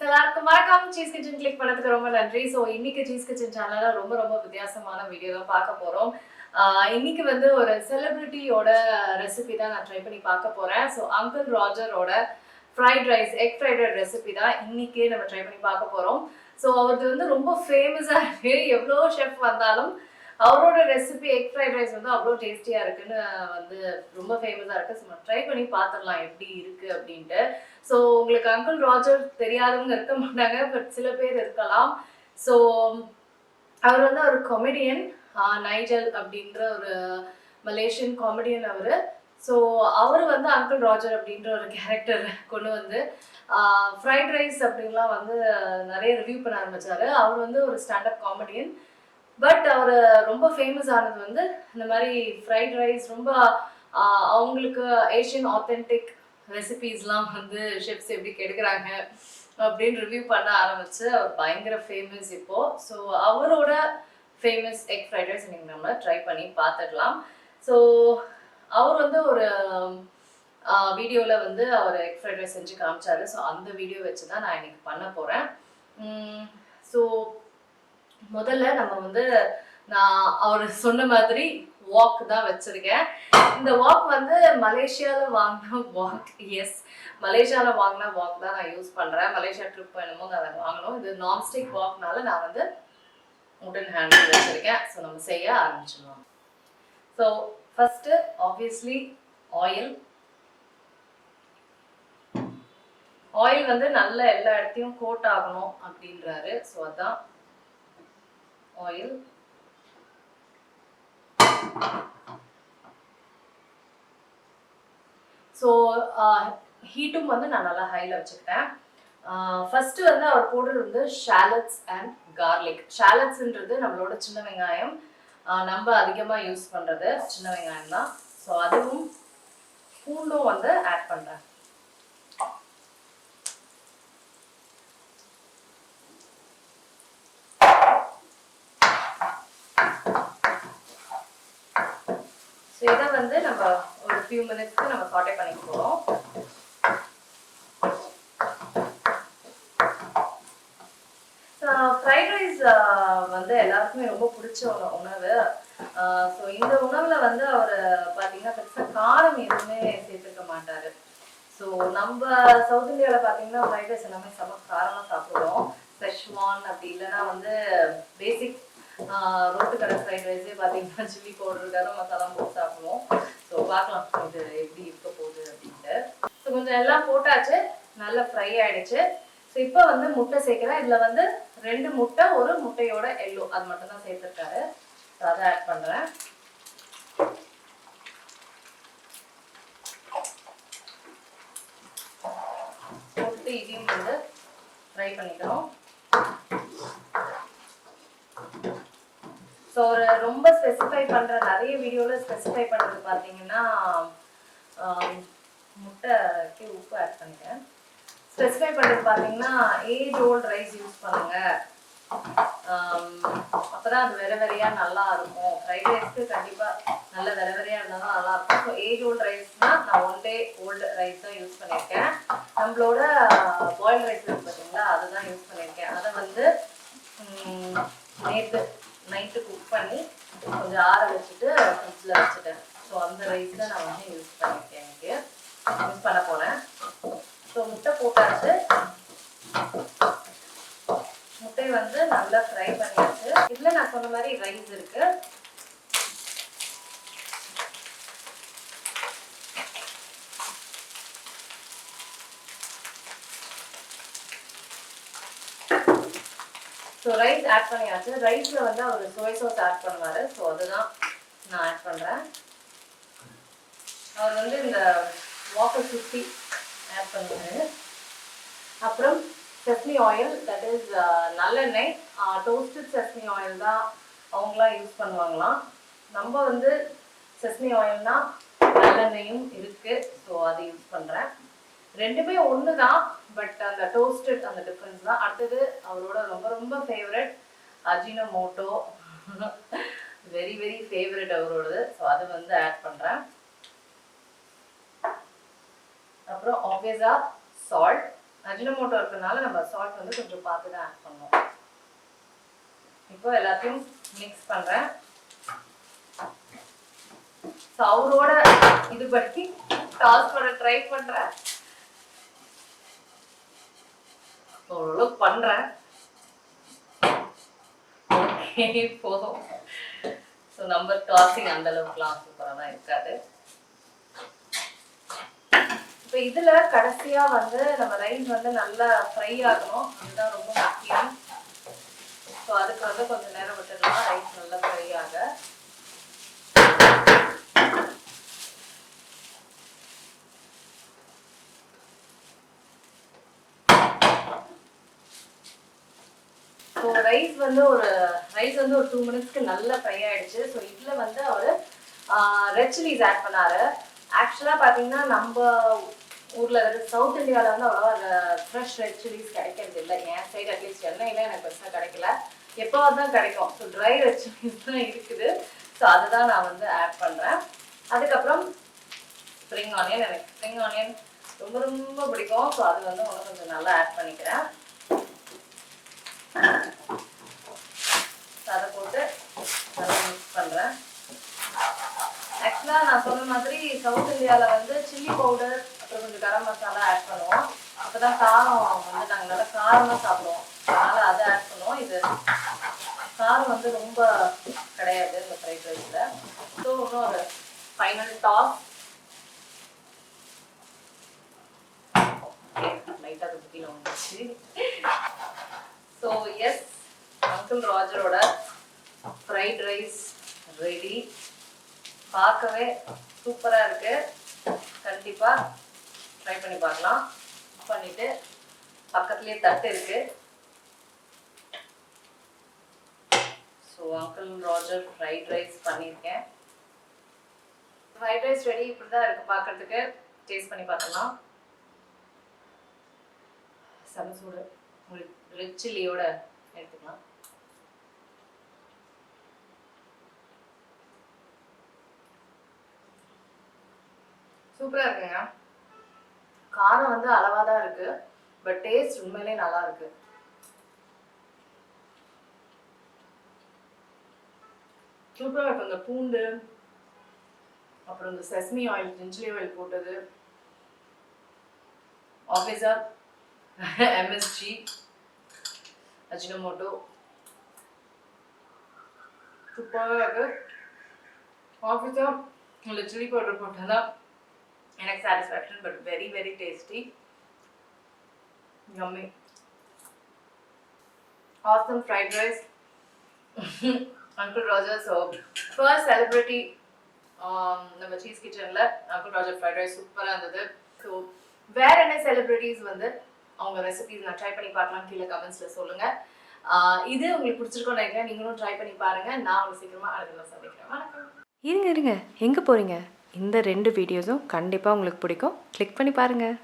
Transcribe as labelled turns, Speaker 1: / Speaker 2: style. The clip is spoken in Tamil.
Speaker 1: எல்லாருக்கும் வணக்கம். சீஸ் கிச்சன் கிளிக் பண்ணதுக்கு ரொம்ப நன்றி. ஸோ இன்னைக்கு சீஸ் கிச்சன் சேனல்ல ரொம்ப ரொம்ப வித்தியாசமான வீடியோ தான் பார்க்க போறோம். இன்னைக்கு வந்து ஒரு செலிபிரிட்டியோட ரெசிபி தான் நான் ட்ரை பண்ணி பார்க்க போறேன். ஸோ அங்கிள் ராஜரோட fried rice, egg fried rice recipe தான் இன்னைக்கு நம்ம ட்ரை பண்ணி பார்க்க போறோம். ஸோ அவருக்கு வந்து ரொம்ப ஃபேமஸா இருக்கு. எவ்வளோ ஷெஃப் வந்தாலும் அவரோட ரெசிபி எக் ஃப்ரைட் ரைஸ் வந்து அவ்வளோ டேஸ்டியா இருக்குன்னு வந்து ரொம்ப ஃபேமஸா இருக்கு. ஸோ ட்ரை பண்ணி பார்த்துடலாம் எப்படி இருக்கு அப்படின்ட்டு. ஸோ உங்களுக்கு அங்கிள் ராஜர் தெரியாதவங்க இருக்க மாட்டாங்க, பட் சில பேர் இருக்கலாம். ஸோ அவர் வந்து ஒரு கொமெடியன், நைஜல் அப்படின்ற ஒரு மலேசியன் காமெடியன் அவர். ஸோ அவர் வந்து அங்கிள் ராஜர் அப்படின்ற ஒரு கேரக்டர் கொண்டு வந்து ஃப்ரைட் ரைஸ் அப்படின்லாம் வந்து நிறைய ரிவ்யூ பண்ண ஆரம்பிச்சாரு. அவர் வந்து ஒரு ஸ்டாண்டப் காமெடியன். பட் அவர் ரொம்ப ஃபேமஸ் ஆனது வந்து இந்த மாதிரி ஃப்ரைட் ரைஸ் ரொம்ப அவங்களுக்கு ஏஷியன் ஆத்தென்டிக் ரெசிபீஸ்லாம் வந்து ஷெஃப்ஸ் எப்படி கெடுக்கிறாங்க அப்படின்னு ரிவ்யூ பண்ண ஆரம்பிச்சு அவர் பயங்கர ஃபேமஸ் இப்போ. ஸோ அவரோட ஃபேமஸ் எக் ஃப்ரைட் ரைஸ் இன்னைக்கு நம்ம ட்ரை பண்ணி பார்த்துக்கலாம். ஸோ அவர் வந்து ஒரு வீடியோவில் வந்து அவர் எக் ஃப்ரைட் ரைஸ் செஞ்சு காமிச்சாரு. ஸோ அந்த வீடியோ வச்சு தான் நான் இன்னைக்கு பண்ண போகிறேன். ஸோ முதல்ல நம்ம வந்து நான் அவர் சொன்ன மாதிரி வாக் தான் வச்சிருக்கேன். இந்த வாக் வந்து மலேசியாவில் வாங்கின வாக். எஸ், மலேசியாவில் வாங்கின வாக் தான் நான் யூஸ் பண்ணுறேன். மலேசியா ட்ரிப் என்னமோ அதை வாங்கணும். இது நான்ஸ்டிக் வாக்னால நான் வந்து உடன் ஹேண்டில் வச்சுருக்கேன். ஸோ நம்ம செய்ய ஆரம்பிச்சிடலாம். ஸோ ஃபஸ்ட்டு ஆப்வியஸ்லி ஆயில் வந்து நல்ல எல்லா இடத்தையும் கோட் ஆகணும் அப்படின்றாரு. ஸோ அதான் ஆயில். ஸோ ஹீட்டும் வந்து நான் நல்லா ஹையில் வச்சுக்கிட்டேன். ஃபர்ஸ்ட் வந்து அவர் போடுறது வந்து ஷாலட்ஸ் அண்ட் கார்லிக். ஷாலட்ஸ்ன்றது நம்மளோட சின்ன வெங்காயம், நம்ம அதிகமாக யூஸ் பண்ணுறது சின்ன வெங்காயம் தான். ஸோ அதுவும் பூண்டும் வந்து ஆட் பண்ணுறேன். ஸோ இதை வந்து நம்ம ஒரு ஃபியூ மினிட்ஸ்க்கு நம்ம சாட்டே பண்ணிக்க போகிறோம். ஃப்ரைட் ரைஸ் வந்து எல்லாருக்குமே ரொம்ப பிடிச்ச உணவு. ஸோ இந்த உணவில் வந்து அவர் பார்த்தீங்கன்னா பெருசாக காரம் எதுவுமே சேர்த்துக்க மாட்டார். ஸோ நம்ம சவுத் இந்தியாவில் பார்த்தீங்கன்னா ஃப்ரைட் ரைஸ் எல்லாமே செம்ம காரமாக சாப்பிடுவோம். செஷ்வான் அப்படி இல்லைன்னா வந்து பேசிக் ரோட்டு கடை ஃப்ரைட் ரைஸே பார்த்தீங்கன்னா சில்லி பவுடர், கரம் மசாலா போட்டு சாப்பிடுவோம். ஸோ பார்க்கலாம் இது எப்படி இருக்க போகுது அப்படின்ட்டு. ஸோ கொஞ்சம் எல்லாம் போட்டாச்சு, நல்லா ஃப்ரை ஆயிடுச்சு. ஸோ இப்போ வந்து முட்டை சேர்க்கிறேன். இதில் வந்து 2 முட்டை, ஒரு முட்டையோட எல்லோ அது மட்டும் தான் சேர்த்துருக்காரு. ஸோ அதை ஆட் பண்ணுறேன். போட்டு இதையும் வந்து ஃப்ரை பண்ணிக்கணும். ஸோ ஒரு ரொம்ப ஸ்பெசிஃபை பண்ணுற நிறைய வீடியோவில் ஸ்பெசிஃபை பண்ணுறது பார்த்தீங்கன்னா முட்டைக்கு உப்பு ஆட் பண்ணிட்டேன். ஸ்பெசிஃபை பண்ணுறது பார்த்தீங்கன்னா ஏஜ் ஓல்டு ரைஸ் யூஸ் பண்ணுங்க, அப்போ தான் அது வெரையாக நல்லா இருக்கும். ஃப்ரைட் ரைஸ்க்கு கண்டிப்பாக நல்ல வெரையாக இருந்தால் தான் நல்லாயிருக்கும். ஸோ ஏஜ் ஓல்டு ரைஸ்னால் நான் 1 day ஓல்டு ரைஸ் தான் யூஸ் பண்ணியிருக்கேன். நம்மளோட பாயில்டு ரைஸ் இருக்குது பார்த்தீங்களா, அதுதான் யூஸ் பண்ணியிருக்கேன். அதை வந்து நேற்று நைட்டு குக் பண்ணி கொஞ்சம் ஆற வச்சுட்டு ஃப்ரிட்ஜில் வச்சுட்டேன். ஸோ அந்த ரைஸ் தான் நான் வந்து யூஸ் பண்ணியிருக்கேன், எனக்கு யூஸ் பண்ண போனேன். ஸோ முட்டை போட்டாச்சு. முட்டையை வந்து நல்லா ஃப்ரை பண்ணியாச்சு. இதில் நான் சொன்ன மாதிரி ரைஸ் இருக்கு. ஸோ ரைஸ் ஆட் பண்ணியாச்சு. ரைஸில் வந்து அவர் சோய் சாஸ் ஆட் பண்ணுவார். ஸோ அதுதான் நான் ஆட் பண்ணுறேன். அவர் வந்து இந்த வாட்டர் சுற்றி ஆட் பண்ணுவார். அப்புறம் செஸ்மி ஆயில், தட் இஸ் நல்லெண்ணெய். டோஸ்டட் செஸ்மி ஆயில் தான் அவங்களாம் யூஸ் பண்ணுவாங்களாம். நம்ம வந்து செஸ்மி ஆயில்னா நல்லெண்ணெயும் இருக்குது. ஸோ அது யூஸ் பண்ணுறேன். ரெண்டுமே ஒன்று தான், பட் அந்த டோஸ்டட் அந்த டிஃப்ரென்ஸ் தான். அடுத்தது அவரோட ரொம்ப ரொம்ப favourite Ajinomoto, very very favourite அவரோடது. ஸோ அது வந்து ஆட் பண்ணுறேன். அப்புறம் ஆப்வியஸாக சால்ட். அஜினோமோட்டோ இருக்கறனால நம்ம சால்ட் வந்து கொஞ்சம் பார்த்து தான் ஆட் பண்ணணும். இப்போ எல்லாத்தையும் மிக்ஸ் பண்றேன். அவரோட இது பத்தி டாஸ் பண்ண ட்ரை பண்றேன். ஓரளவு பண்றேன். ஓகே போதும். ஸோ நம்ம டாஸிங் அந்த அளவுக்குலாம் சூப்பராக தான் இருக்காது. இப்போ இதில் கடைசியாக வந்து நம்ம ரைஸ் வந்து நல்லா ஃப்ரை ஆகணும். அதுதான் ரொம்ப முக்கியம். ஸோ அதுக்கு வந்து கொஞ்சம் நேரம் விட்டுடலாம் ரைஸ் நல்லா ஃப்ரை ஆக. ஸோ ரைஸ் வந்து ஒரு 2 மினிட்ஸ்க்கு நல்லா ஃப்ரை ஆயிடுச்சு. ஸோ இதில் வந்து அவர் ரெட் சில்லிஸ் ஆட் பண்ணாரு. ஆக்சுவலாக பார்த்தீங்கன்னா நம்ம ஊரில் சவுத் இந்தியாவில் வந்து அவ்வளோவா ஃப்ரெஷ் ரெட் சில்லிஸ் கிடைக்கிறது இல்லை. என் சைடு அட்லீஸ்ட் சென்னையில் எனக்கு பெருசாக கிடைக்கல. எப்போவாது தான் கிடைக்கும். ஸோ ட்ரை ரெட் சில்லிஸ் தான் இருக்குது. ஸோ அதுதான் நான் வந்து ஆட் பண்ணுறேன். அதுக்கப்புறம் ஸ்ப்ரிங் ஆனியன், எனக்கு ஸ்ப்ரிங் ஆனியன் ரொம்ப ரொம்ப பிடிக்கும். ஸோ அது வந்து ஒன்று கொஞ்சம் நல்லா ஆட் பண்ணிக்கிறேன். அதை போட்டு நல்லா மிக்ஸ் பண்ணுறேன். ஆக்சுவலாக நான் சொன்ன மாதிரி சவுத் இந்தியாவில் வந்து சில்லி பவுடர் அப்புறம் கொஞ்சம் கரம் மசாலா ஆட் பண்ணுவோம். அப்போ தான் காரம் வந்து நாங்கள் நல்லா காரமாக சாப்பிடுவோம். அதனால் அதை ஆட் பண்ணுவோம். இது காரம் வந்து ரொம்ப கிடையாது இந்த ஃப்ரைட் ரைஸில். ஸோ இன்னொரு ஃபைனல் டாஸ். லைட்டாக குட்டியில் வந்துச்சு. ஸோ எஸ், அங்கிள் ராஜரோட ஃப்ரைட் ரைஸ் ரெடி. பார்க்கவே சூப்பராக இருக்கு. கண்டிப்பாக ட்ரை பண்ணி பார்க்கலாம். பண்ணிட்டு பக்கத்துலேயே தட்டு இருக்கு. So uncle Roger fried rice பண்ணியிருக்கேன். Fried rice ready. இப்படி தான் இருக்கு பார்க்கறதுக்கு. டேஸ்ட் பண்ணி பார்க்கலாம். சமசூடு ரெட் சில்லியோட எடுத்துக்கலாம். சூப்பரா இருக்குங்க. காரம் வந்து அளவா தான் இருக்கு. பட் டேஸ்ட் உண்மையிலே நல்லா இருக்கு. சூப்பரா இருக்கு. இந்த பூண்டு அப்புறம் இந்த செஸ்மி ஆயில், ஜிஞ்சர் ஆயில் போட்டது, ஆப்வியஸா எம்எஸ்ஜி, அஜினோமோட்டோ சூப்பராக இருக்கு. ஆப்வியஸா உள்ள சில்லி பவுடர் போட்டாதான் எனக்கு satisfaction. But very very tasty, yummy, awesome fried rice. Uncle Roger. So first celebrity நம்ம சீஸ் கிச்சனில் அங்கிள் ராஜர் ஃப்ரைட் ரைஸ் சூப்பராக இருந்தது. ஸோ வேற என்ன செலிபிரிட்டிஸ் வந்து அவங்க ரெசிபிஸ் நான் ட்ரை பண்ணி பார்க்கலாம் கீழே கமெண்ட்ஸில் சொல்லுங்கள். இது உங்களுக்கு பிடிச்சிருக்கோன்னு நினைக்கிறேன். நீங்களும் ட்ரை பண்ணி பாருங்கள். நான் உங்களுக்கு சீக்கிரமாக அடுத்த சந்திக்கிறேன். வணக்கம்.
Speaker 2: இருங்க எங்கே போகிறீங்க? இந்த 2 வீடியோஸும் கண்டிப்பாக உங்களுக்கு பிடிக்கும். கிளிக் பண்ணி பாருங்கள்.